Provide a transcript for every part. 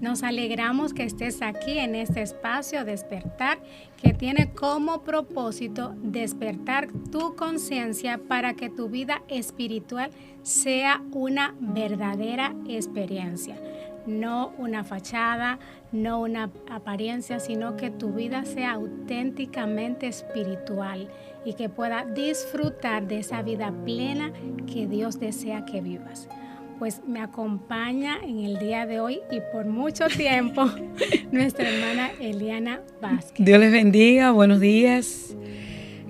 Nos alegramos que estés aquí en este espacio Despertar, que tiene como propósito despertar tu conciencia para que tu vida espiritual sea una verdadera experiencia. No una fachada, no una apariencia, sino que tu vida sea auténticamente espiritual y que pueda disfrutar de esa vida plena que Dios desea que vivas. Pues me acompaña en el día de hoy y por mucho tiempo nuestra hermana Eliana Vázquez. Dios les bendiga, buenos días.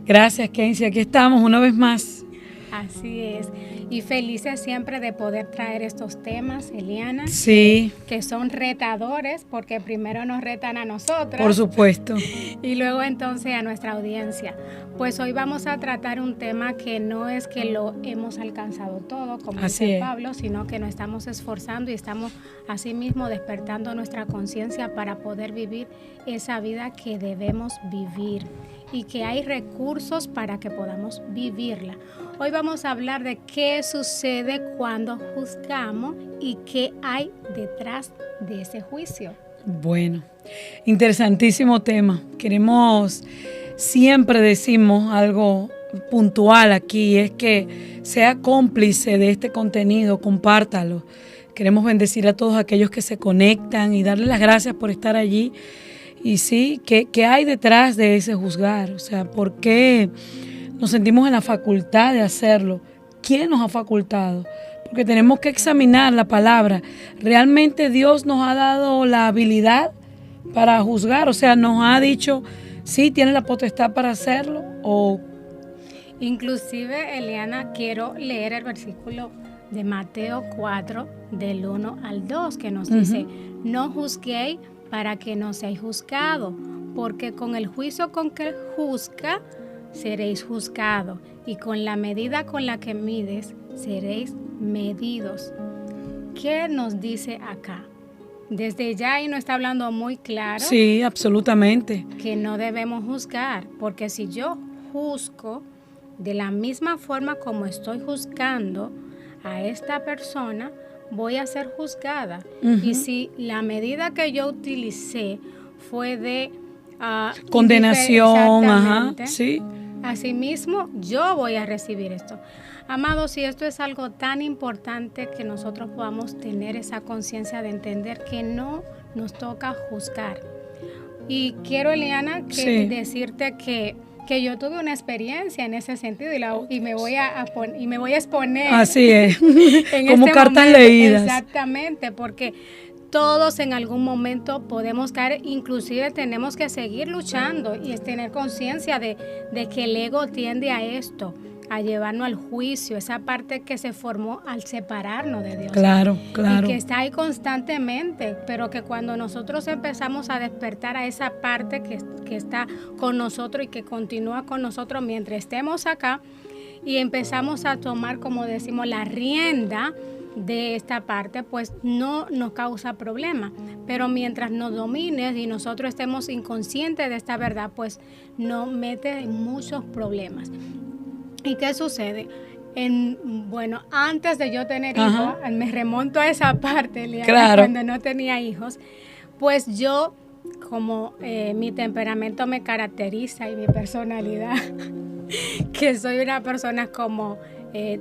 Gracias, Kenzie, aquí estamos una vez más. Así es. Y felices siempre de poder traer estos temas, Eliana. Sí. Que son retadores, porque primero nos retan a nosotras. Por supuesto. Y luego entonces a nuestra audiencia. Pues hoy vamos a tratar un tema que no es que lo hemos alcanzado todo, como dice Pablo, sino que nos estamos esforzando y estamos asimismo despertando nuestra conciencia para poder vivir esa vida que debemos vivir y que hay recursos para que podamos vivirla. Hoy vamos a hablar de qué sucede cuando juzgamos y qué hay detrás de ese juicio. Bueno, interesantísimo tema. Siempre decimos algo puntual aquí, es que sea cómplice de este contenido, compártalo. Queremos bendecir a todos aquellos que se conectan y darles las gracias por estar allí. Y sí, ¿qué hay detrás de ese juzgar? O sea, ¿por qué nos sentimos en la facultad de hacerlo? ¿Quién nos ha facultado? Porque tenemos que examinar la palabra. ¿Realmente Dios nos ha dado la habilidad para juzgar? O sea, nos ha dicho, sí, tiene la potestad para hacerlo. O inclusive, Eliana, quiero leer el versículo de Mateo 4, del 1 al 2, que nos dice, no juzguéis para que no seáis juzgados, porque con el juicio con que juzga, seréis juzgados, y con la medida con la que mides, seréis medidos. ¿Qué nos dice acá? Desde ya ahí nos está hablando muy claro. Sí, absolutamente. Que no debemos juzgar, porque si yo juzgo de la misma forma como estoy juzgando a esta persona, voy a ser juzgada. Y si la medida que yo utilicé fue de condenación, sí. Asimismo, yo voy a recibir esto. Amados, y esto es algo tan importante que nosotros podamos tener esa conciencia de entender que no nos toca juzgar. Y quiero, Eliana, decirte que yo tuve una experiencia en ese sentido y me voy a exponer. Así es, como cartas leídas. Exactamente, porque todos en algún momento podemos caer, inclusive tenemos que seguir luchando y es tener conciencia de que el ego tiende a esto, a llevarnos al juicio, esa parte que se formó al separarnos de Dios. Claro. Y que está ahí constantemente, pero que cuando nosotros empezamos a despertar a esa parte que está con nosotros y que continúa con nosotros mientras estemos acá y empezamos a tomar, como decimos, la rienda de esta parte, pues no nos causa problema, pero mientras nos domines y nosotros estemos inconscientes de esta verdad, pues nos mete en muchos problemas. ¿Y qué sucede? Antes de yo tener hijos, me remonto a esa parte, Eliana, cuando no tenía hijos, pues yo, como mi temperamento me caracteriza y mi personalidad, que soy una persona como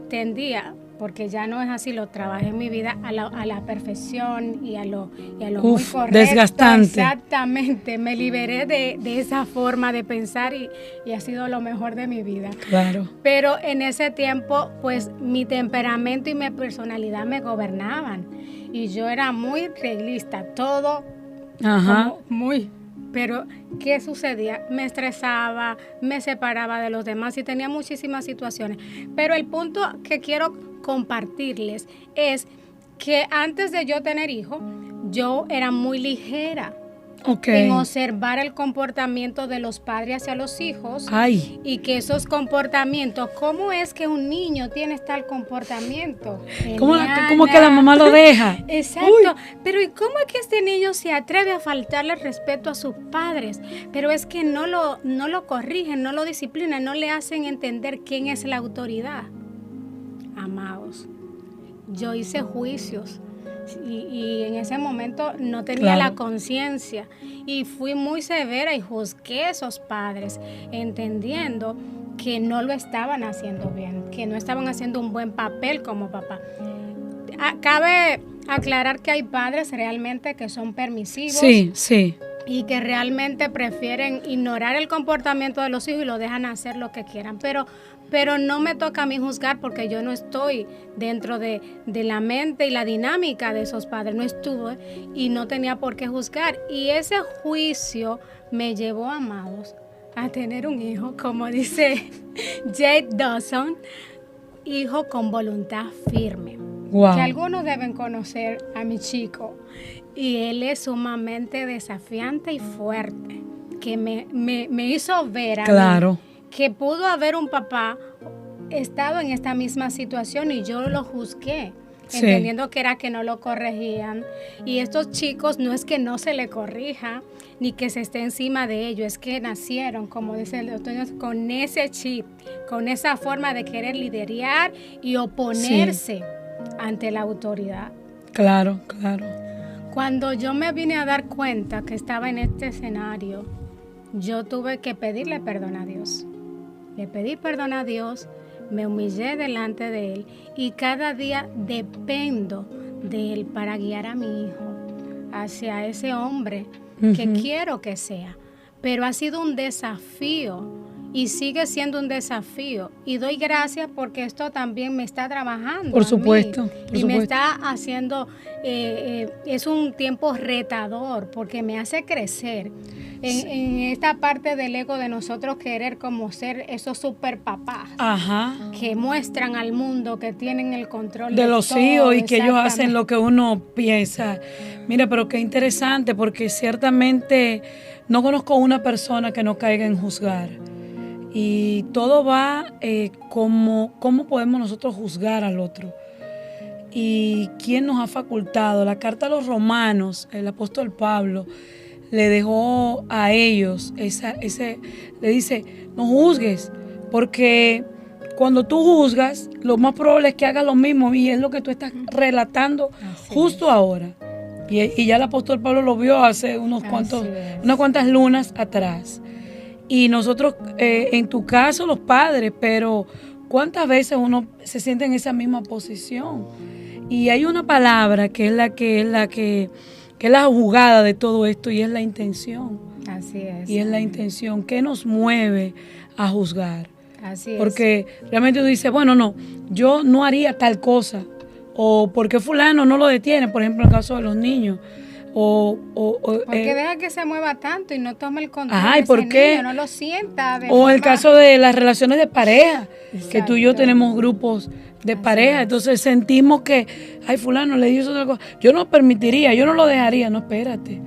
tendía, porque ya no es así, lo trabajé en mi vida a la perfección y a lo muy correcto. Desgastante. Exactamente, me liberé de esa forma de pensar y ha sido lo mejor de mi vida. Claro. Pero en ese tiempo, pues mi temperamento y mi personalidad me gobernaban y yo era muy reglista, todo como muy... Pero, ¿qué sucedía? Me estresaba, me separaba de los demás y tenía muchísimas situaciones. Pero el punto que quiero compartirles es que antes de yo tener hijos, yo era muy ligera. En observar el comportamiento de los padres hacia los hijos. Y que esos comportamientos, ¿cómo es que un niño tiene tal comportamiento? ¿Cómo que la mamá lo deja? Exacto, pero ¿y cómo es que este niño se atreve a faltarle respeto a sus padres? Pero es que no lo corrigen, no lo disciplinan, no le hacen entender quién es la autoridad. Amados, yo hice juicios Y en ese momento no tenía la conciencia y fui muy severa y juzgué a esos padres, entendiendo que no lo estaban haciendo bien, que no estaban haciendo un buen papel como papá. Cabe aclarar que hay padres realmente que son permisivos. Sí, sí. Y que realmente prefieren ignorar el comportamiento de los hijos y lo dejan hacer lo que quieran. Pero no me toca a mí juzgar porque yo no estoy dentro de la mente y la dinámica de esos padres. No estuve y no tenía por qué juzgar. Y ese juicio me llevó, amados, a tener un hijo, como dice Jade Dawson, hijo con voluntad firme. Wow. Que algunos deben conocer a mi chico. Y él es sumamente desafiante y fuerte, que me hizo ver a mí que pudo haber un papá estado en esta misma situación y yo lo juzgué, entendiendo que era que no lo corregían. Y estos chicos no es que no se le corrija, ni que se esté encima de ellos, es que nacieron, como dice el doctor, con ese chip, con esa forma de querer liderar y oponerse ante la autoridad. Claro, claro. Cuando yo me vine a dar cuenta que estaba en este escenario, yo tuve que pedirle perdón a Dios. Le pedí perdón a Dios, me humillé delante de Él y cada día dependo de Él para guiar a mi hijo hacia ese hombre que quiero que sea. Pero ha sido un desafío y sigue siendo un desafío. Y doy gracias porque esto también me está trabajando. Por supuesto. Me está haciendo, es un tiempo retador porque me hace crecer en esta parte del ego de nosotros querer como ser esos super papás que muestran al mundo que tienen el control de los todo, hijos y que ellos hacen lo que uno piensa. Mira, pero qué interesante porque ciertamente no conozco una persona que no caiga en juzgar. Y todo va cómo podemos nosotros juzgar al otro. Y quién nos ha facultado. La carta a los romanos, el apóstol Pablo, le dejó a ellos, le dice, no juzgues, porque cuando tú juzgas, lo más probable es que hagas lo mismo y es lo que tú estás relatando justo ahora. Y ya el apóstol Pablo lo vio hace unas cuantas lunas atrás. Y nosotros, en tu caso, los padres, pero ¿cuántas veces uno se siente en esa misma posición? Y hay una palabra que es la jugada de todo esto y es la intención. Así es. Y es la intención. ¿Qué nos mueve a juzgar? Así es. Porque realmente tú dices, bueno, no, yo no haría tal cosa. O porque fulano no lo detiene, por ejemplo, en el caso de los niños. Porque deja que se mueva tanto y no tome el control ¿y por qué? Niño, no lo sienta. O el caso de las relaciones de pareja, que tú y yo tenemos grupos de pareja, entonces sentimos que, ay, fulano le hizo otra cosa. Yo no permitiría, yo no lo dejaría, no, espérate.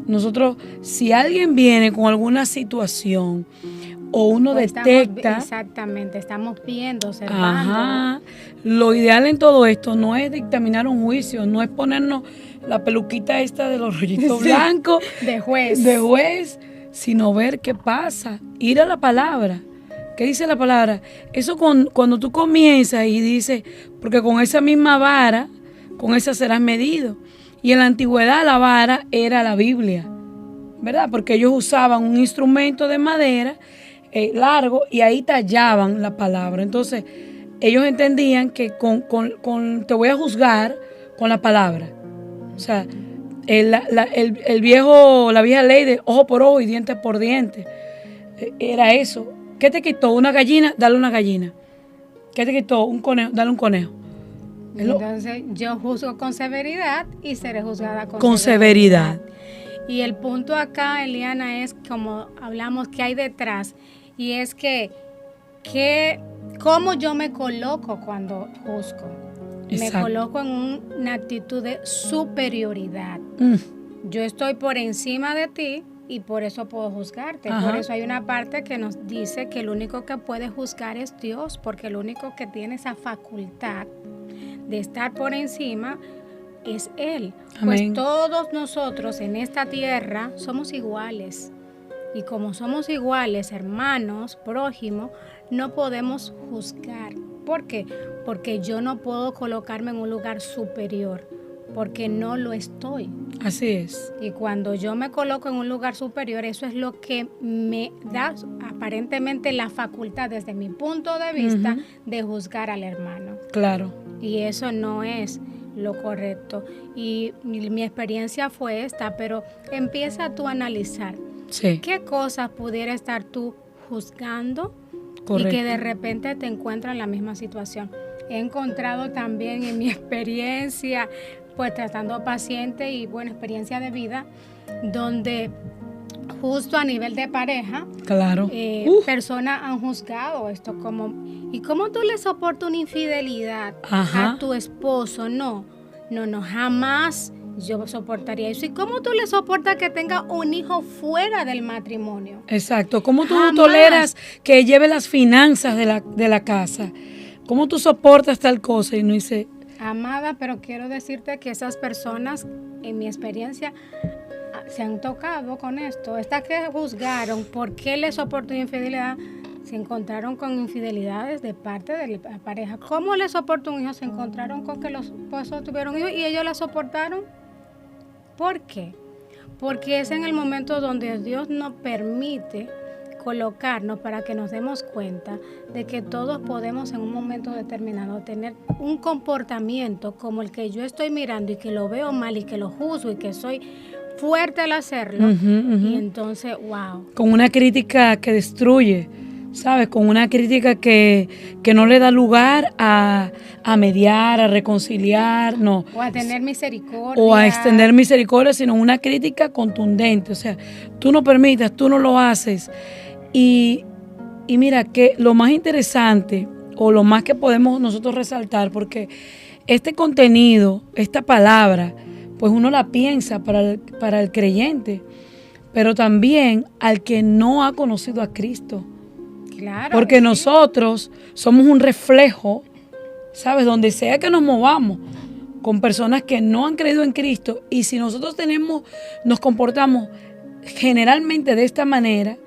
Nosotros, si alguien viene con alguna situación o uno detecta... Estamos viendo, observando. Lo ideal en todo esto no es dictaminar un juicio, no es ponernos la peluquita esta de los rollitos blancos de juez, sino ver qué pasa, ir a la palabra. ¿Qué dice la palabra? Eso cuando tú comienzas y dices, porque con esa misma vara, con esa serás medido. Y en la antigüedad la vara era la Biblia, ¿verdad? Porque ellos usaban un instrumento de madera largo y ahí tallaban la palabra. Entonces, ellos entendían que te voy a juzgar con la palabra. O sea, la vieja ley de ojo por ojo y diente por diente, era eso. ¿Qué te quitó? ¿Una gallina? Dale una gallina. ¿Qué te quitó? Un conejo, dale un conejo. Entonces, yo juzgo con severidad y seré juzgada con severidad. Y el punto acá, Eliana, es como hablamos que hay detrás, y es que cómo yo me coloco cuando juzgo. Exacto. Me coloco en una actitud de superioridad. Yo estoy por encima de ti y por eso puedo juzgarte. Por eso hay una parte que nos dice que el único que puede juzgar es Dios, porque el único que tiene esa facultad de estar por encima es Él. Amén. Pues todos nosotros en esta tierra somos iguales. Y como somos iguales, hermanos, prójimos, no podemos juzgar. ¿Por qué? Porque yo no puedo colocarme en un lugar superior. porque no lo estoy. Así es. Y cuando yo me coloco en un lugar superior, eso es lo que me da aparentemente la facultad, desde mi punto de vista, de juzgar al hermano. Claro. Y eso no es lo correcto. Y mi experiencia fue esta, pero empieza tú a analizar. Sí. ¿Qué cosas pudiera estar tú juzgando? Correcto. Y que de repente te encuentras en la misma situación? He encontrado también en mi experiencia, pues tratando pacientes y buena experiencia de vida, donde justo a nivel de pareja, claro, personas han juzgado esto como, ¿y cómo tú le soportas una infidelidad a tu esposo? No, jamás yo soportaría eso. ¿Y cómo tú le soportas que tenga un hijo fuera del matrimonio? Exacto. ¿Cómo tú toleras que lleve las finanzas de la casa? ¿Cómo tú soportas tal cosa? Y no dice... Amada, pero quiero decirte que esas personas, en mi experiencia, se han tocado con esto. Estas que juzgaron por qué le soportó infidelidad, se encontraron con infidelidades de parte de la pareja. ¿Cómo le soportó un hijo? Se encontraron con que los esposos tuvieron hijos y ellos la soportaron. ¿Por qué? Porque es en el momento donde Dios nos permite colocarnos para que nos demos cuenta de que todos podemos en un momento determinado tener un comportamiento como el que yo estoy mirando y que lo veo mal y que lo juzgo y que soy fuerte al hacerlo. Y entonces, wow. Con una crítica que destruye, ¿sabes? Con una crítica que no le da lugar a mediar, a reconciliar, no. O a tener misericordia. O a extender misericordia, sino una crítica contundente. O sea, tú no permitas, tú no lo haces. Y mira, que lo más interesante, o lo más que podemos nosotros resaltar, porque este contenido, esta palabra, pues uno la piensa para el creyente, pero también al que no ha conocido a Cristo. Claro. Porque nosotros somos un reflejo, ¿sabes? Donde sea que nos movamos, con personas que no han creído en Cristo, y si nosotros nos comportamos generalmente de esta manera,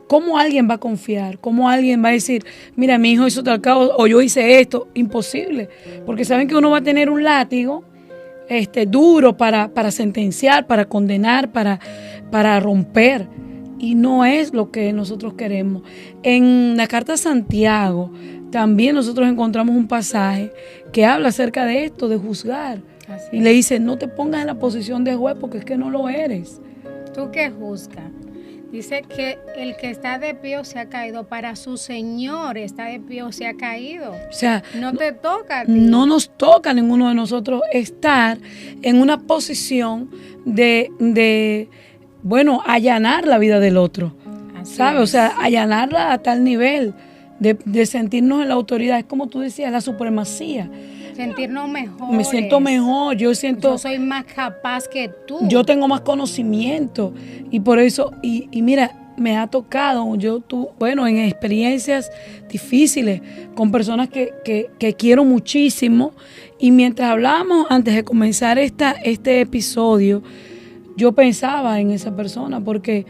¿cómo alguien va a confiar? ¿Cómo alguien va a decir, mira, mi hijo hizo tal cosa o yo hice esto? Imposible, porque saben que uno va a tener un látigo duro para sentenciar, para condenar, para romper. Y no es lo que nosotros queremos. En la carta a Santiago también nosotros encontramos un pasaje que habla acerca de esto, de juzgar. Y le dice, no te pongas en la posición de juez porque es que no lo eres. ¿Tú qué juzgas? Dice que el que está de pie o se ha caído, para su Señor está de pie o se ha caído. O sea, no te toca a ti. No nos toca a ninguno de nosotros estar en una posición de allanar la vida del otro. ¿Sabes? O sea, allanarla a tal nivel de sentirnos en la autoridad. Es como tú decías, la supremacía. Sentirnos mejor. Me siento mejor, yo soy más capaz que tú. Yo tengo más conocimiento y por eso, y mira, me ha tocado, en experiencias difíciles con personas que quiero muchísimo, y mientras hablábamos antes de comenzar este episodio, yo pensaba en esa persona porque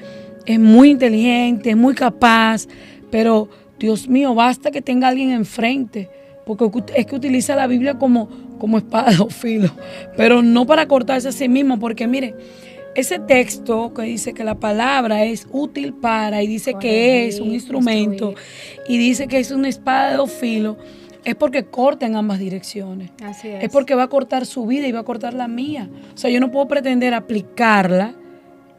es muy inteligente, es muy capaz, pero Dios mío, basta que tenga alguien enfrente. Porque es que utiliza la Biblia como espada de dos filos, pero no para cortarse a sí mismo, porque mire, ese texto que dice que la palabra es útil para, y dice que es un instrumento, y dice que es una espada de dos filos, es porque corta en ambas direcciones. Así es. Es porque va a cortar su vida y va a cortar la mía. O sea, yo no puedo pretender aplicarla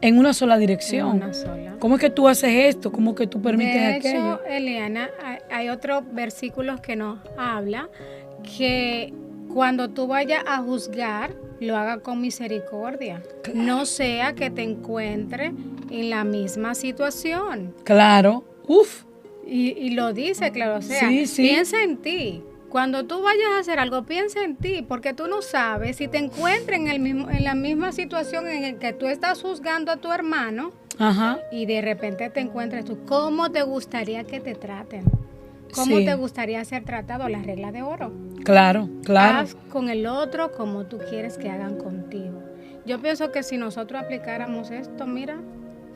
en una sola dirección. En una sola. ¿Cómo es que tú haces esto? ¿Cómo es que tú permites aquello? De hecho, Eliana, hay otros versículos que nos habla que cuando tú vayas a juzgar, lo haga con misericordia. Claro. No sea que te encuentres en la misma situación. Claro. Uf. Y lo dice, claro. O sea, sí. Piensa en ti. Cuando tú vayas a hacer algo, piensa en ti, porque tú no sabes si te encuentras en la misma situación en la que tú estás juzgando a tu hermano. Ajá. Y de repente te encuentres tú. ¿Cómo te gustaría que te traten? ¿Cómo te gustaría ser tratado? La regla de oro. Claro. Haz con el otro como tú quieres que hagan contigo. Yo pienso que si nosotros aplicáramos esto, mira,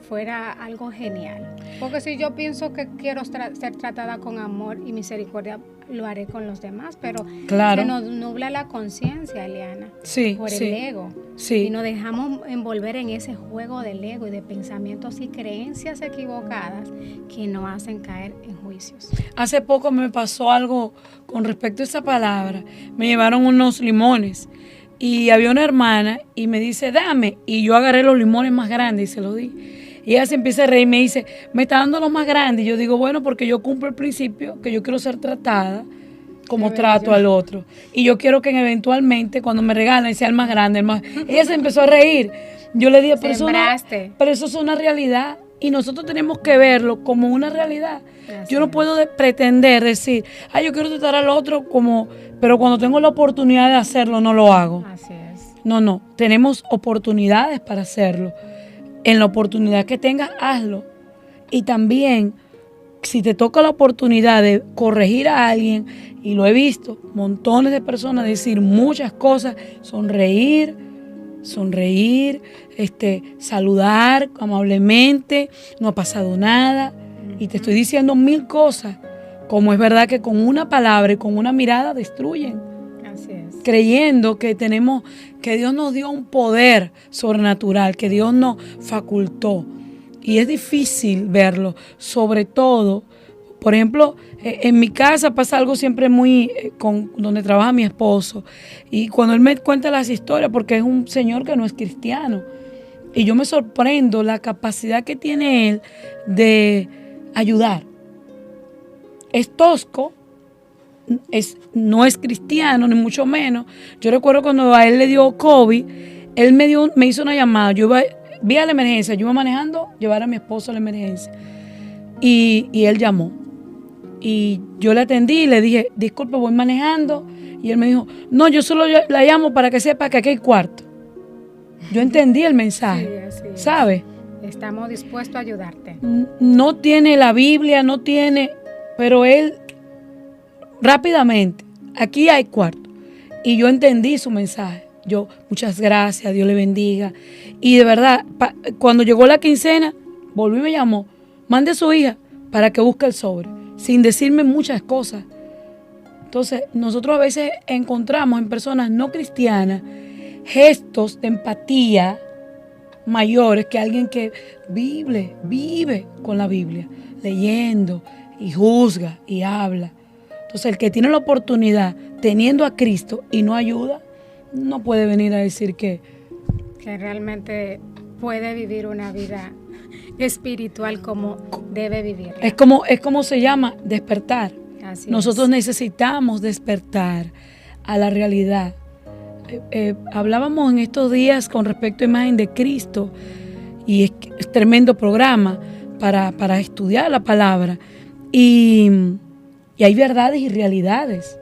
fuera algo genial. Porque si yo pienso que quiero ser tratada con amor y misericordia, lo haré con los demás, pero claro, se nos nubla la conciencia, Eliana, sí, por sí, el ego. Sí. Y nos dejamos envolver en ese juego del ego y de pensamientos y creencias equivocadas que nos hacen caer en juicios. Hace poco me pasó algo con respecto a esa palabra. Me llevaron unos limones y había una hermana y me dice, dame. Y yo agarré los limones más grandes y se los di. Y ella se empieza a reír y me dice, me está dando los más grandes. Y yo digo, bueno, porque yo cumplo el principio que yo quiero ser tratada como trato al otro. Y yo quiero que eventualmente, cuando me regalen, sea el más grande. Ella se empezó a reír. Yo le dije, pero eso es una realidad. Y nosotros tenemos que verlo como una realidad. Así yo no puedo pretender decir, yo quiero tratar al otro como, pero cuando tengo la oportunidad de hacerlo, no lo hago. Así es. No, tenemos oportunidades para hacerlo. En la oportunidad que tengas, hazlo. Y también, si te toca la oportunidad de corregir a alguien, y lo he visto, montones de personas decir muchas cosas, sonreír, saludar amablemente, no ha pasado nada. Y te estoy diciendo 1000 cosas, como es verdad que con una palabra y con una mirada destruyen. Así es. Creyendo que Dios nos dio un poder sobrenatural, que Dios nos facultó. Y es difícil verlo, sobre todo, por ejemplo, en mi casa pasa algo siempre muy, donde trabaja mi esposo, y cuando él me cuenta las historias, porque es un señor que no es cristiano, y yo me sorprendo la capacidad que tiene él de ayudar. Es tosco, no es cristiano, ni mucho menos. Yo recuerdo cuando a él le dio COVID, él me hizo una llamada, vi a la emergencia, yo iba manejando, llevar a mi esposo a la emergencia, y él llamó. Y yo le atendí y le dije, disculpe, voy manejando. Y él me dijo, no, yo solo la llamo para que sepa que aquí hay cuarto. Yo entendí el mensaje, sí, ¿sabe? Estamos dispuestos a ayudarte. No tiene la Biblia, pero él rápidamente, aquí hay cuarto. Y yo entendí su mensaje. Yo, muchas gracias, Dios le bendiga. Y de verdad, cuando llegó la quincena, volvió y me llamó, mande a su hija para que busque el sobre, sin decirme muchas cosas. Entonces, nosotros a veces encontramos en personas no cristianas gestos de empatía mayores que alguien que vive con la Biblia, leyendo y juzga y habla. Entonces, el que tiene la oportunidad, teniendo a Cristo y no ayuda, no puede venir a decir que realmente puede vivir una vida espiritual como debe vivir. Es como se llama despertar. Así Nosotros necesitamos despertar a la realidad. Hablábamos en estos días con respecto a imagen de Cristo, y es tremendo programa para estudiar la palabra, y hay verdades y realidades.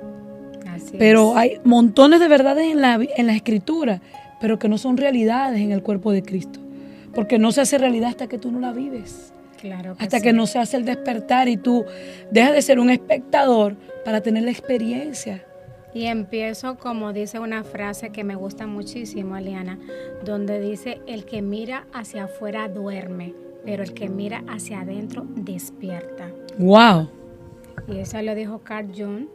Pero hay montones de verdades en la Escritura, pero que no son realidades en el cuerpo de Cristo. Porque no se hace realidad hasta que tú no la vives. Claro que hasta que no se hace el despertar y tú dejas de ser un espectador para tener la experiencia. Y empiezo, como dice una frase que me gusta muchísimo, Eliana, donde dice, el que mira hacia afuera duerme, pero el que mira hacia adentro despierta. ¡Wow! Y eso lo dijo Carl Jung,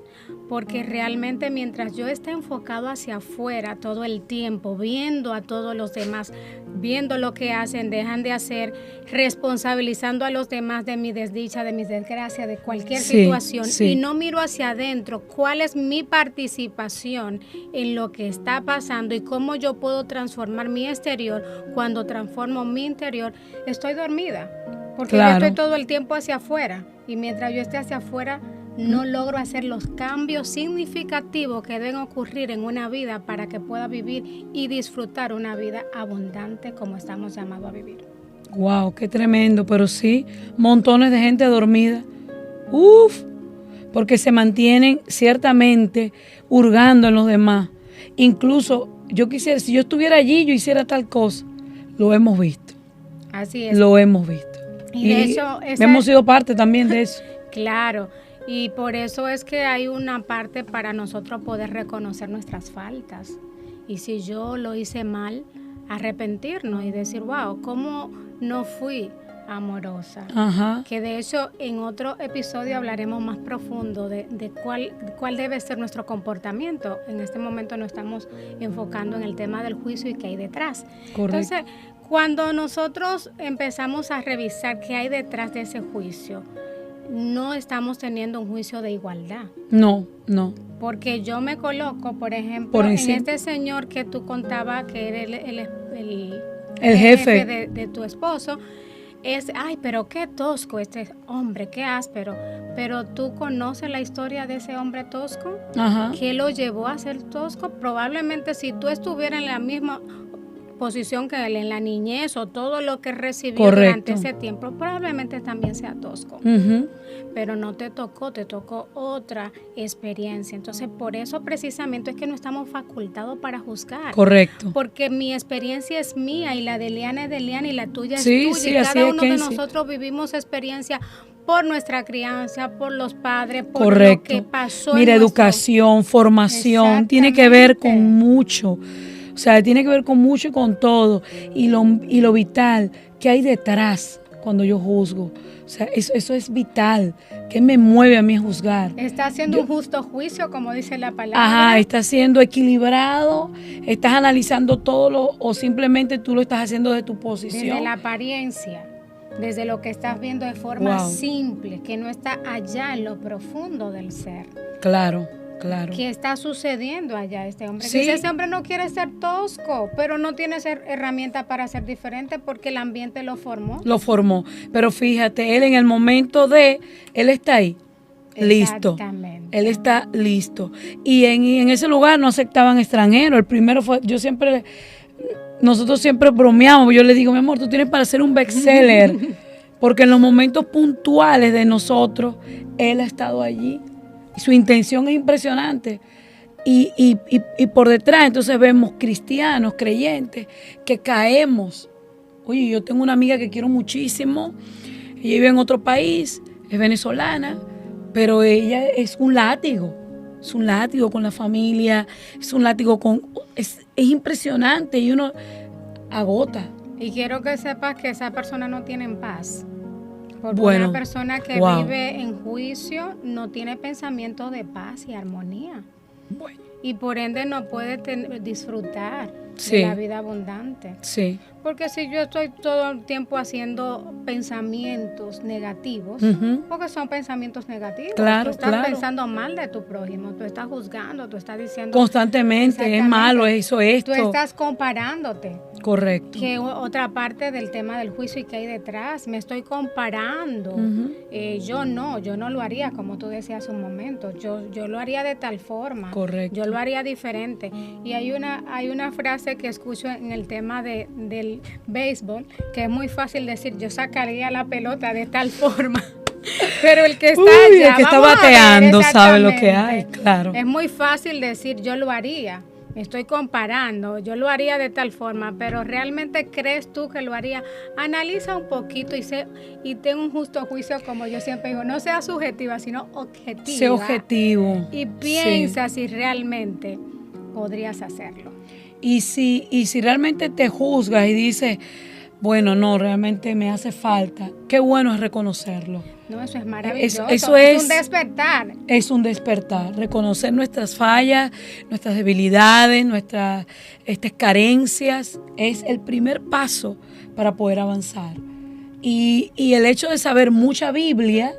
porque realmente mientras yo esté enfocado hacia afuera todo el tiempo, viendo a todos los demás, viendo lo que hacen, dejan de hacer, responsabilizando a los demás de mi desdicha, de mis desgracias, de cualquier situación, y no miro hacia adentro cuál es mi participación en lo que está pasando y cómo yo puedo transformar mi exterior. Cuando transformo mi interior, estoy dormida, porque yo estoy todo el tiempo hacia afuera, y mientras yo esté hacia afuera, no logro hacer los cambios significativos que deben ocurrir en una vida para que pueda vivir y disfrutar una vida abundante como estamos llamados a vivir. ¡Wow! ¡Qué tremendo! Pero sí, montones de gente dormida. Porque se mantienen ciertamente hurgando en los demás. Incluso, si yo estuviera allí, yo hiciera tal cosa. Lo hemos visto. Así es. Lo hemos visto. Y de hecho, hemos sido parte también de eso. Claro. Y por eso es que hay una parte para nosotros poder reconocer nuestras faltas. Y si yo lo hice mal, arrepentirnos y decir, wow, ¿cómo no fui amorosa. Ajá. Que de hecho en otro episodio hablaremos más profundo de cuál debe ser nuestro comportamiento. En este momento nos estamos enfocando en el tema del juicio y qué hay detrás. Correcto. Entonces, cuando nosotros empezamos a revisar qué hay detrás de ese juicio, no estamos teniendo un juicio de igualdad. No. Porque yo me coloco, por ejemplo, en este señor que tú contabas que era el jefe de tu esposo. Ay, pero qué tosco este hombre, qué áspero. Pero tú conoces la historia de ese hombre tosco. Ajá. ¿Qué lo llevó a ser tosco? Probablemente si tú estuvieras en la misma posición que él en la niñez o todo lo que recibió durante ese tiempo, probablemente también sea tosco. Pero no te tocó otra experiencia. Entonces, por eso precisamente es que no estamos facultados para juzgar. Correcto. Porque mi experiencia es mía y la de Eliana es de Eliana y la tuya es tuya. Y cada uno de nosotros vivimos experiencia por nuestra crianza, por los padres, por lo que pasó. Mira, educación, formación, tiene que ver con mucho. O sea, tiene que ver con mucho y con todo. Y lo vital que hay detrás cuando yo juzgo. O sea, eso es vital. ¿Qué me mueve a mí a juzgar? Está haciendo un justo juicio, como dice la palabra. Ajá, está siendo equilibrado. Estás analizando todo o simplemente tú lo estás haciendo de tu posición. Desde la apariencia, desde lo que estás viendo de forma simple, que no está allá en lo profundo del ser. Claro. ¿Qué está sucediendo allá este hombre? Sí. Dice, ese hombre no quiere ser tosco, pero no tiene herramienta para ser diferente porque el ambiente lo formó. Pero fíjate, él en el momento él está ahí, listo. Él está listo. Y en ese lugar no aceptaban extranjeros. El primero fue, nosotros siempre bromeamos. Yo le digo, mi amor, tú tienes para ser un bestseller. Porque en los momentos puntuales de nosotros, él ha estado allí. Su intención es impresionante. Y por detrás entonces vemos cristianos, creyentes, que caemos. Oye, yo tengo una amiga que quiero muchísimo. Ella vive en otro país, es venezolana, pero ella es un látigo. Es un látigo con la familia, es un látigo es impresionante y uno agota. Y quiero que sepas que esa persona no tiene paz. Porque una persona que vive en juicio no tiene pensamiento de paz y armonía. Y por ende no puede disfrutar de la vida abundante. Sí. Porque si yo estoy todo el tiempo haciendo pensamientos negativos, porque son pensamientos negativos. Tú estás pensando mal de tu prójimo, tú estás juzgando, tú estás diciendo constantemente, es malo, eso, esto. Tú estás comparándote. Correcto. Que otra parte del tema del juicio y que hay detrás, me estoy comparando. Yo no lo haría como tú decías hace un momento. Yo lo haría de tal forma. Correcto. Yo lo haría diferente. Y hay una frase que escucho en el tema del béisbol, que es muy fácil decir, yo sacaría la pelota de tal forma. Pero el que está allá, el que está bateando sabe lo que hay, claro. Es muy fácil decir, yo lo haría. Estoy comparando, yo lo haría de tal forma, pero ¿realmente crees tú que lo haría? Analiza un poquito y ten un justo juicio, como yo siempre digo, no sea subjetiva, sino objetiva. Sé objetivo. Y piensa si realmente podrías hacerlo. Y si realmente te juzgas y dices, bueno, no, realmente me hace falta, qué bueno es reconocerlo. No, eso es maravilloso. Eso es un despertar. Es un despertar, reconocer nuestras fallas, nuestras debilidades, nuestras carencias, es el primer paso para poder avanzar. Y el hecho de saber mucha Biblia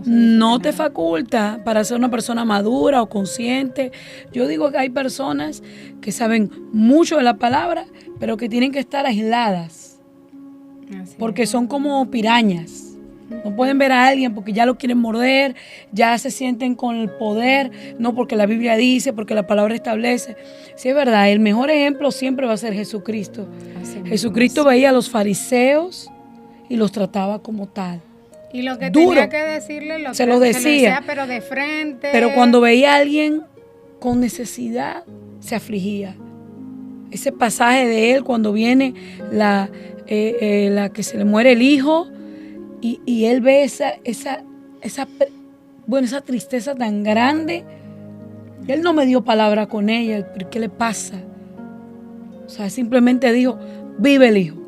no te faculta para ser una persona madura o consciente. Yo digo que hay personas que saben mucho de la palabra, pero que tienen que estar aisladas. Porque son como pirañas. No pueden ver a alguien porque ya lo quieren morder, ya se sienten con el poder, no porque la Biblia dice, porque la palabra establece. Sí, es verdad, el mejor ejemplo siempre va a ser Jesucristo. Jesucristo veía a los fariseos y los trataba como tal. Y lo que duro, tenía que decirle, se lo decía, pero de frente. Pero cuando veía a alguien con necesidad, se afligía. Ese pasaje de él, cuando viene la que se le muere el hijo, y él ve esa tristeza tan grande, él no me dio palabra con ella. ¿Qué le pasa? O sea, simplemente dijo, vive el hijo.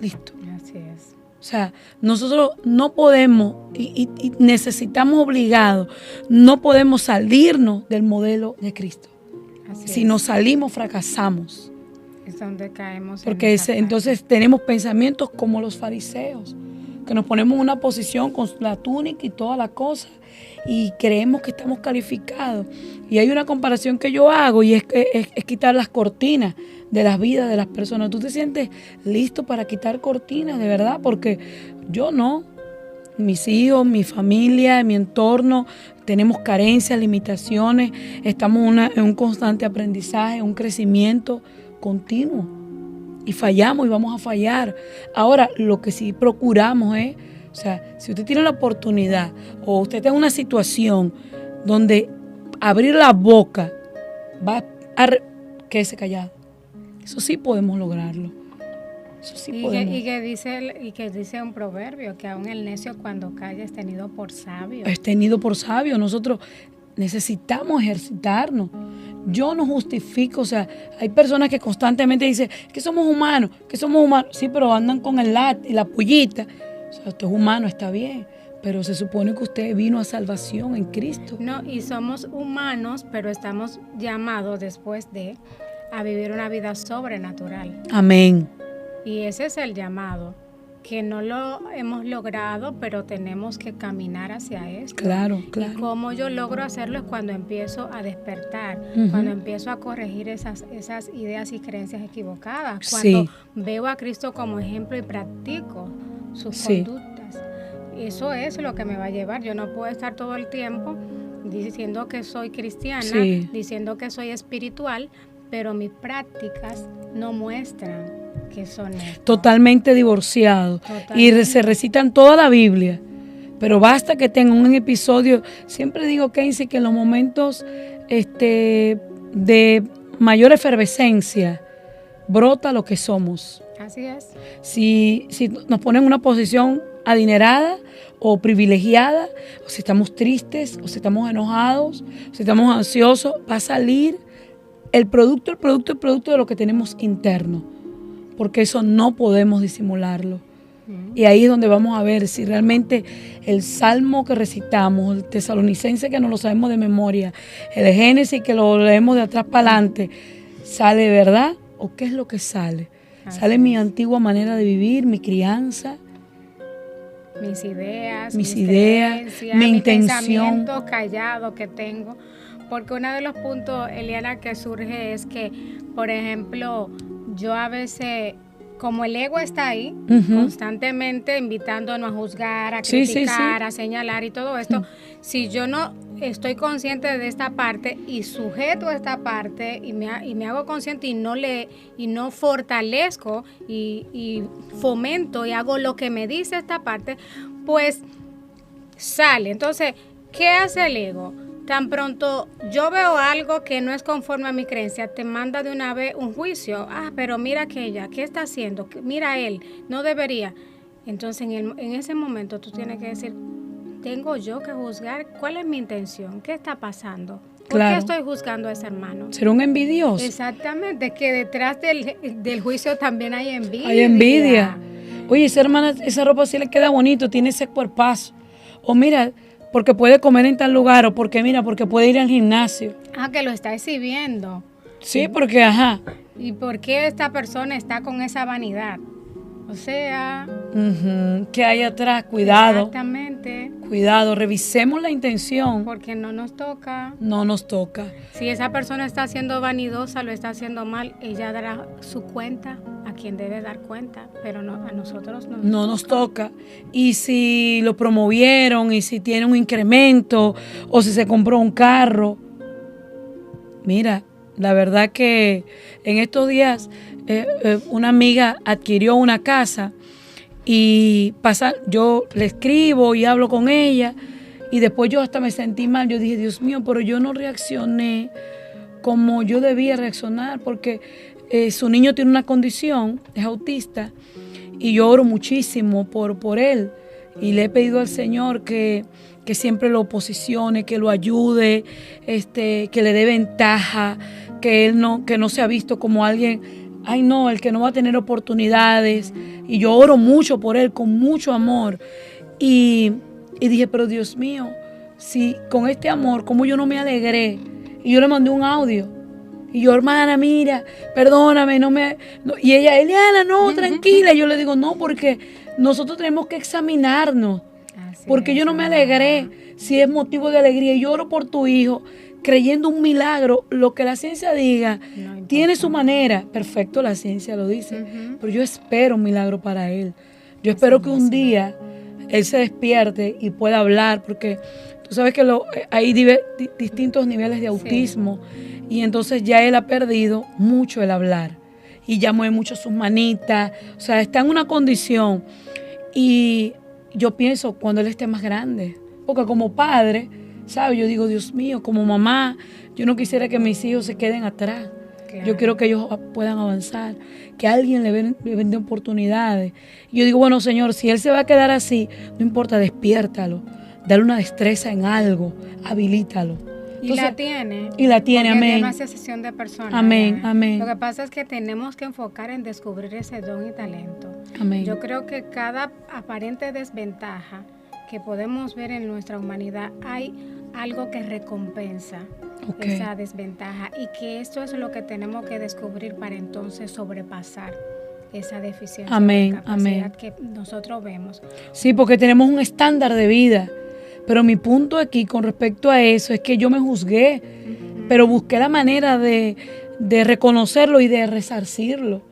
Listo. Así es. O sea, nosotros no podemos y necesitamos obligados, no podemos salirnos del modelo de Cristo. Si nos salimos, fracasamos. Es donde caemos. Porque entonces tenemos pensamientos como los fariseos, que nos ponemos en una posición con la túnica y toda la cosa y creemos que estamos calificados. Y hay una comparación que yo hago y es quitar las cortinas de las vidas de las personas. ¿Tú te sientes listo para quitar cortinas, de verdad? Porque yo no. Mis hijos, mi familia, mi entorno, tenemos carencias, limitaciones, estamos en un constante aprendizaje, un crecimiento continuo. Y fallamos y vamos a fallar. Ahora, lo que sí procuramos es, o sea, si usted tiene la oportunidad o usted está en una situación donde abrir la boca va a quédese callado. Eso sí podemos lograrlo. Eso sí podemos. Y que dice un proverbio, que aún el necio cuando calla es tenido por sabio. Es tenido por sabio. Nosotros necesitamos ejercitarnos. Yo no justifico, o sea, hay personas que constantemente dicen que somos humanos. Sí, pero andan con el lat y la pullita. O sea, usted es humano, está bien, pero se supone que usted vino a salvación en Cristo. No, y somos humanos, pero estamos llamados después a vivir una vida sobrenatural. Amén. Y ese es el llamado, que no lo hemos logrado, pero tenemos que caminar hacia esto. Claro. Y cómo yo logro hacerlo es cuando empiezo a despertar, cuando empiezo a corregir esas ideas y creencias equivocadas, cuando veo a Cristo como ejemplo y practico sus conductas. Eso es lo que me va a llevar. Yo no puedo estar todo el tiempo diciendo que soy cristiana, diciendo que soy espiritual, pero mis prácticas no muestran que son esto. Totalmente divorciados. Y se recitan toda la Biblia. Pero basta que tengan un episodio. Siempre digo, Kenzie, que en los momentos de mayor efervescencia brota lo que somos. Así es. Si nos ponen en una posición adinerada o privilegiada, o si estamos tristes, o si estamos enojados, o si estamos ansiosos, va a salir el producto de lo que tenemos interno, porque eso no podemos disimularlo. Y ahí es donde vamos a ver si realmente el salmo que recitamos, el tesalonicense que no lo sabemos de memoria, el Génesis que lo leemos de atrás para adelante, ¿sale verdad o qué es lo que sale? ¿Sale mi antigua manera de vivir, mi crianza? Mis ideas, mi intención, pensamientos callados que tengo. Porque uno de los puntos, Eliana, que surge es que, por ejemplo, yo a veces, como el ego está ahí, constantemente invitándonos a juzgar, a criticar, a señalar y todo esto, si yo no estoy consciente de esta parte y sujeto esta parte y me hago consciente y no fortalezco y fomento y hago lo que me dice esta parte, pues sale. Entonces, ¿qué hace el ego? Tan pronto yo veo algo que no es conforme a mi creencia, te manda de una vez un juicio. Pero mira aquella, ¿qué está haciendo? Mira él, no debería. Entonces en ese momento tú tienes que decir, ¿tengo yo que juzgar? ¿Cuál es mi intención? ¿Qué está pasando? ¿Por qué estoy juzgando a ese hermano? ¿Será un envidioso? Exactamente, que detrás del juicio también hay envidia. Hay envidia. Oye, esa hermana, esa ropa sí le queda bonito, tiene ese cuerpazo. O mira, porque puede comer en tal lugar, o porque puede ir al gimnasio. Que lo está exhibiendo. Sí, porque ¿Y por qué esta persona está con esa vanidad? O sea... ¿Qué hay atrás? Cuidado. Exactamente. Cuidado, revisemos la intención. Porque no nos toca. No nos toca. Si esa persona está siendo vanidosa, lo está haciendo mal, ella dará su cuenta a quien debe dar cuenta, pero no, a nosotros no nos toca. Y si lo promovieron, y si tiene un incremento, o si se compró un carro. Mira, la verdad que en estos días una amiga adquirió una casa y yo le escribo y hablo con ella y después yo hasta me sentí mal. Yo dije, Dios mío, pero yo no reaccioné como yo debía reaccionar porque su niño tiene una condición, es autista, y yo oro muchísimo por él y le he pedido al Señor que siempre lo posicione, que lo ayude, que le dé ventaja, que no sea visto como alguien ay no, el que no va a tener oportunidades. Y yo oro mucho por él, con mucho amor. Y dije, pero Dios mío, si con este amor, ¿cómo yo no me alegré? Y yo le mandé un audio. Y yo, hermana, mira, perdóname, no. Y ella, Eliana, no, tranquila. Y yo le digo, no, porque nosotros tenemos que examinarnos. Porque yo no me alegré, si es motivo de alegría. Y yo oro por tu hijo, creyendo un milagro. Lo que la ciencia diga, tiene su manera. Perfecto, la ciencia lo dice. Pero yo espero un milagro para él. Yo espero que un día él se despierte y pueda hablar, porque tú sabes que hay distintos niveles de autismo, y entonces ya él ha perdido mucho el hablar y ya mueve mucho sus manitas, o sea, está en una condición. Y yo pienso cuando él esté más grande, porque como padre, ¿sabes? Yo digo, Dios mío, como mamá, yo no quisiera que mis hijos se queden atrás. Claro. Yo quiero que ellos puedan avanzar, que alguien le vende oportunidades. Y yo digo, bueno, Señor, si él se va a quedar así, no importa, despiértalo, dale una destreza en algo, habilítalo. Entonces, y la tiene. Y la tiene, amén. Tiene una asociación de personas. Amén, amén. Lo que pasa es que tenemos que enfocar en descubrir ese don y talento. Amén. Yo creo que cada aparente desventaja que podemos ver en nuestra humanidad, hay algo que recompensa esa desventaja, y que esto es lo que tenemos que descubrir para entonces sobrepasar esa deficiencia, amén, de capacidad, amén, que nosotros vemos. Sí, porque tenemos un estándar de vida, pero mi punto aquí con respecto a eso es que yo me juzgué, pero busqué la manera de reconocerlo y de resarcirlo.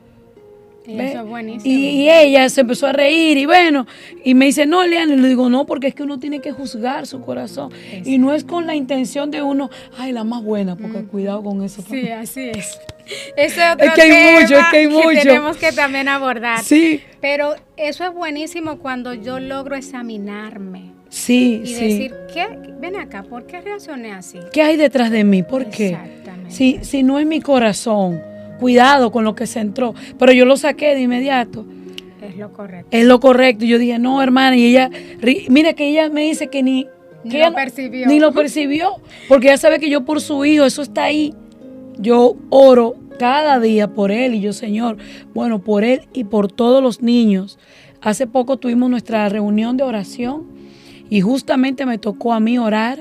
Eso es buenísimo. Y ella se empezó a reír y bueno, y me dice, no, Eliana, y le digo, no, porque es que uno tiene que juzgar su corazón. Exacto. Y no es con la intención de uno, ay, la más buena, porque cuidado con eso. Sí, así es. Ese es otro es que hay mucho, que tenemos que también abordar. Sí. Pero eso es buenísimo cuando yo logro examinarme. Sí, y decir, ven acá, ¿por qué reaccioné así? ¿Qué hay detrás de mí? ¿Por qué? Exactamente. Si no es mi corazón, cuidado con lo que se entró. Pero yo lo saqué de inmediato. Es lo correcto. Es lo correcto. Y yo dije, no, hermana. Y ella, mira que ella me dice que ni lo percibió. Porque ella sabe que yo por su hijo, eso está ahí. Yo oro cada día por él. Y yo, Señor, bueno, por él y por todos los niños. Hace poco tuvimos nuestra reunión de oración. Y justamente me tocó a mí orar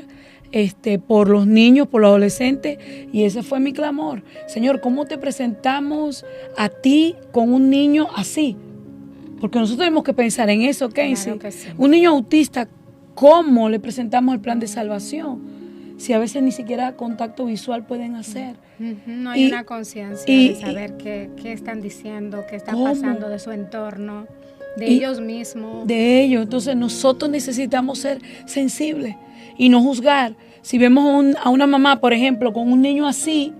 por los niños, por los adolescentes, y ese fue mi clamor. Señor, ¿cómo te presentamos a ti con un niño así? Porque nosotros tenemos que pensar en eso, Kenzie. Claro que sí. Un niño autista, ¿cómo le presentamos el plan de salvación? Si a veces ni siquiera contacto visual pueden hacer. No hay una conciencia de saber qué están diciendo, qué está pasando de su entorno, de ellos mismos. De ellos. Entonces nosotros necesitamos ser sensibles y no juzgar. Si vemos a una mamá, por ejemplo, con un niño así,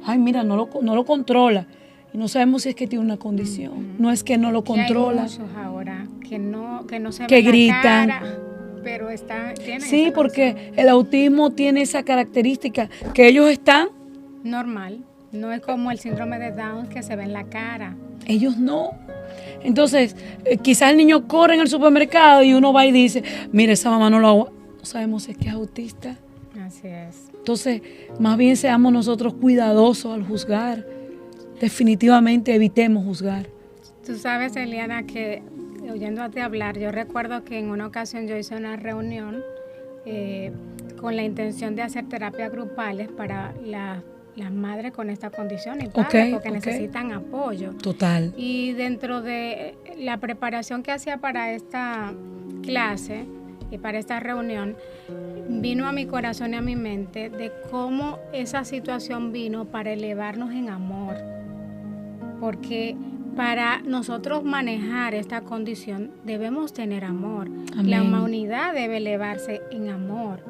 ay, mira, no lo controla. Y no sabemos si es que tiene una condición. No es que no lo controla. Hay muchos ahora que no se que ven gritan. la cara, pero tienen sí, porque el autismo tiene esa característica, que ellos están normal. No es como el síndrome de Down, que se ve en la cara. Ellos no. Entonces, quizás el niño corre en el supermercado y uno va y dice, mire, esa mamá no sabemos si es que es autista. Así es. Entonces, más bien seamos nosotros cuidadosos al juzgar. Definitivamente evitemos juzgar. Tú sabes, Eliana, que oyéndote hablar, yo recuerdo que en una ocasión yo hice una reunión con la intención de hacer terapias grupales para las madres con esta condición y padres, porque necesitan apoyo. Total. Y dentro de la preparación que hacía para esta clase y para esta reunión, vino a mi corazón y a mi mente de cómo esa situación vino para elevarnos en amor. Porque para nosotros manejar esta condición debemos tener amor. Amén. La humanidad debe elevarse en amor.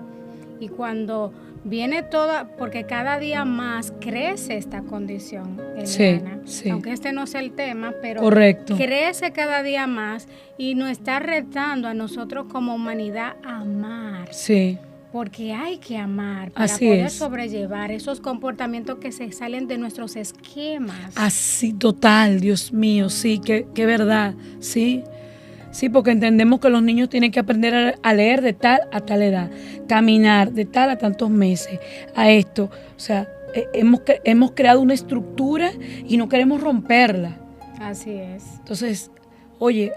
Y cuando viene toda, porque cada día más crece esta condición, Eliana, sí. Aunque este no sea el tema, pero correcto, crece cada día más y nos está retando a nosotros como humanidad a amar. Sí. Porque hay que amar para Así poder es. sobrellevar esos comportamientos que se salen de nuestros esquemas. Así, total, Dios mío, sí, qué verdad, sí. Sí, porque entendemos que los niños tienen que aprender a leer de tal a tal edad, caminar de tal a tantos meses, a esto. O sea, hemos creado una estructura y no queremos romperla. Así es. Entonces, oye,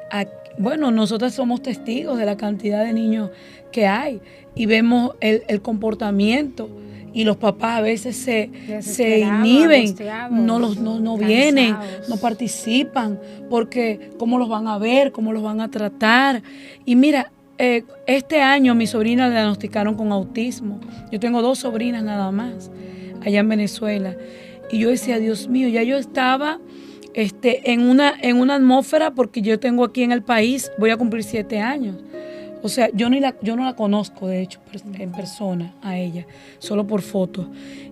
bueno, nosotras somos testigos de la cantidad de niños que hay y vemos el comportamiento. Y los papás a veces se inhiben, no vienen, no participan, porque cómo los van a ver, cómo los van a tratar. Y mira, este año a mi sobrina le diagnosticaron con autismo. Yo tengo 2 sobrinas nada más, allá en Venezuela. Y yo decía, Dios mío, ya yo estaba en una atmósfera, porque yo tengo aquí en el país, voy a cumplir 7 años. O sea, yo no la conozco, de hecho, en persona a ella, solo por fotos.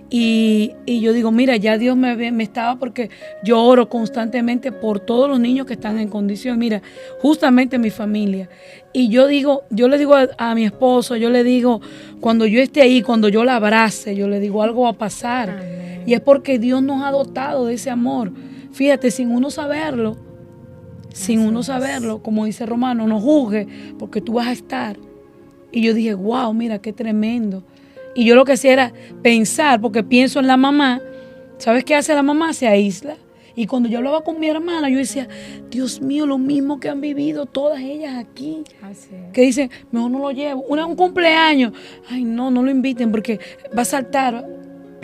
Y yo digo, mira, ya Dios me estaba, porque yo oro constantemente por todos los niños que están en condición. Mira, justamente mi familia. Y yo le digo a mi esposo, yo le digo, cuando yo esté ahí, cuando yo la abrace, yo le digo, algo va a pasar. Amén. Y es porque Dios nos ha dotado de ese amor. Fíjate, sin uno saberlo, como dice Romano, no juzgue porque tú vas a estar. Y yo dije, wow, mira qué tremendo. Y yo lo que hacía era pensar, porque pienso en la mamá. ¿Sabes qué hace la mamá? Se aísla. Y cuando yo hablaba con mi hermana, yo decía, Dios mío, lo mismo que han vivido todas ellas aquí. Así es. Que dicen, mejor no lo llevo. Un cumpleaños. Ay, no lo inviten porque va a saltar.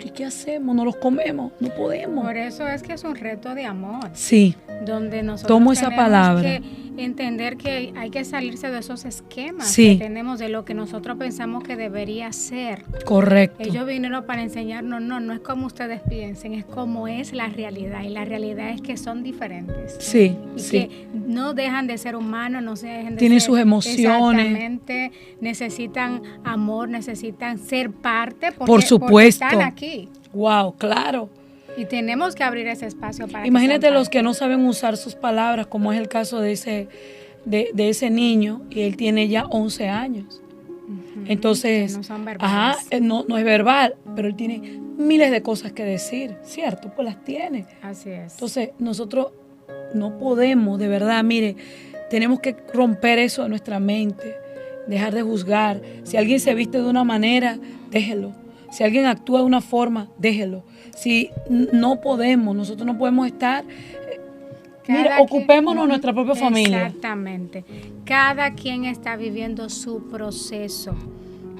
¿Y qué hacemos? ¿No los comemos? No podemos. Por eso es que es un reto de amor. Sí. Donde nosotros tomo esa palabra. Que entender que hay que salirse de esos esquemas que tenemos, de lo que nosotros pensamos que debería ser. Correcto. Ellos vinieron para enseñarnos, no es como ustedes piensen, es como es la realidad. Y la realidad es que son diferentes. Sí, y que no dejan de ser humanos, no se dejan de Tienen ser, sus emociones. Exactamente. Necesitan amor, necesitan ser parte por supuesto. Porque están aquí. Wow, claro. Y tenemos que abrir ese espacio para imagínate los que no saben usar sus palabras, como es el caso de ese niño, y él tiene ya 11 años. Uh-huh. Entonces, no son verbales. No es verbal, pero él tiene miles de cosas que decir, ¿cierto? Pues las tiene. Así es. Entonces, nosotros no podemos, de verdad, mire, tenemos que romper eso de nuestra mente, dejar de juzgar. Si alguien se viste de una manera, déjelo. Si alguien actúa de una forma, déjelo. Si nosotros no podemos estar. Ocupémonos de nuestra propia familia. Exactamente. Cada quien está viviendo su proceso.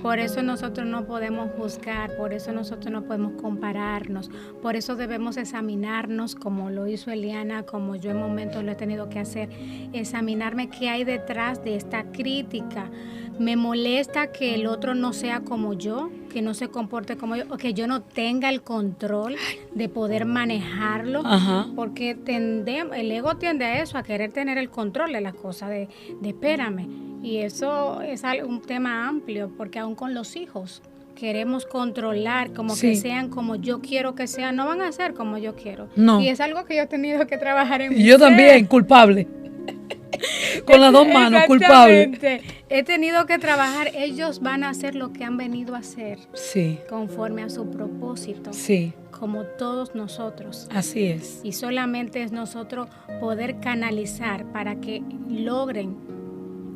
Por eso nosotros no podemos juzgar, por eso nosotros no podemos compararnos, por eso debemos examinarnos, como lo hizo Eliana, como yo en momentos lo he tenido que hacer, examinarme qué hay detrás de esta crítica. Me molesta que el otro no sea como yo, que no se comporte como yo, o que yo no tenga el control de poder manejarlo. Ajá. Porque el ego tiende a eso, a querer tener el control de las cosas, de espérame. Y eso es un tema amplio, porque aún con los hijos queremos controlar, como que sean como yo quiero que sean, no van a ser como yo quiero. No. Y es algo que yo he tenido que trabajar en mi ser. Yo también, culpable. Con las 2 manos, culpable. He tenido que trabajar. Ellos van a hacer lo que han venido a hacer. Sí. Conforme a su propósito. Sí. Como todos nosotros. Así es. Y solamente es nosotros poder canalizar para que logren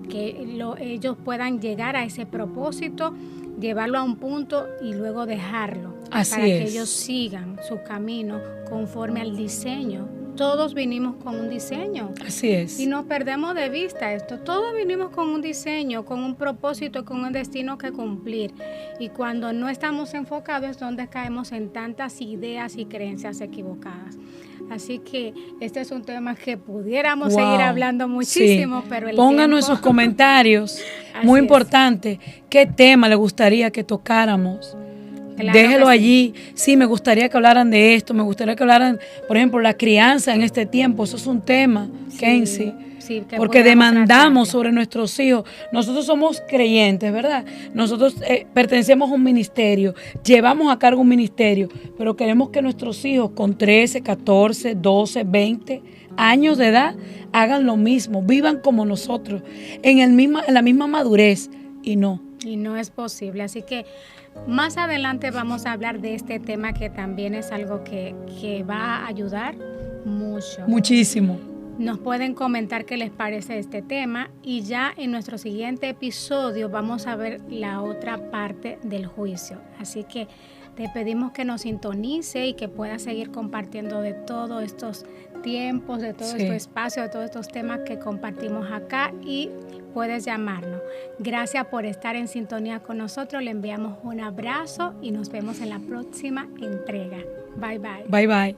que ellos puedan llegar a ese propósito, llevarlo a un punto y luego dejarlo. Así para es. Que ellos sigan su camino conforme al diseño. Todos vinimos con un diseño. Así es. Y no perdemos de vista esto. Todos vinimos con un diseño, con un propósito, con un destino que cumplir. Y cuando no estamos enfocados es donde caemos en tantas ideas y creencias equivocadas. Así que este es un tema que pudiéramos seguir hablando muchísimo, pero pónganos en sus comentarios, muy importante, qué tema le gustaría que tocáramos. Claro. Déjelo allí. Sí, me gustaría que hablaran de esto, me gustaría que hablaran, por ejemplo, la crianza en este tiempo. Eso es un tema, Kenzie. Sí, porque demandamos sobre nuestros hijos. Nosotros somos creyentes, ¿verdad? Nosotros pertenecemos a un ministerio, llevamos a cargo un ministerio, pero queremos que nuestros hijos con 13, 14, 12, 20 años de edad hagan lo mismo, vivan como nosotros, en la misma madurez. Y no es posible. Así que más adelante vamos a hablar de este tema, que también es algo que va a ayudar mucho. Muchísimo. Nos pueden comentar qué les parece este tema, y ya en nuestro siguiente episodio vamos a ver la otra parte del juicio. Así que Te pedimos que nos sintonice y que pueda seguir compartiendo de todos estos tiempos, de todo este espacio, de todos estos temas que compartimos acá, y puedes llamarnos. Gracias por estar en sintonía con nosotros. Le enviamos un abrazo y nos vemos en la próxima entrega. Bye, bye. Bye, bye.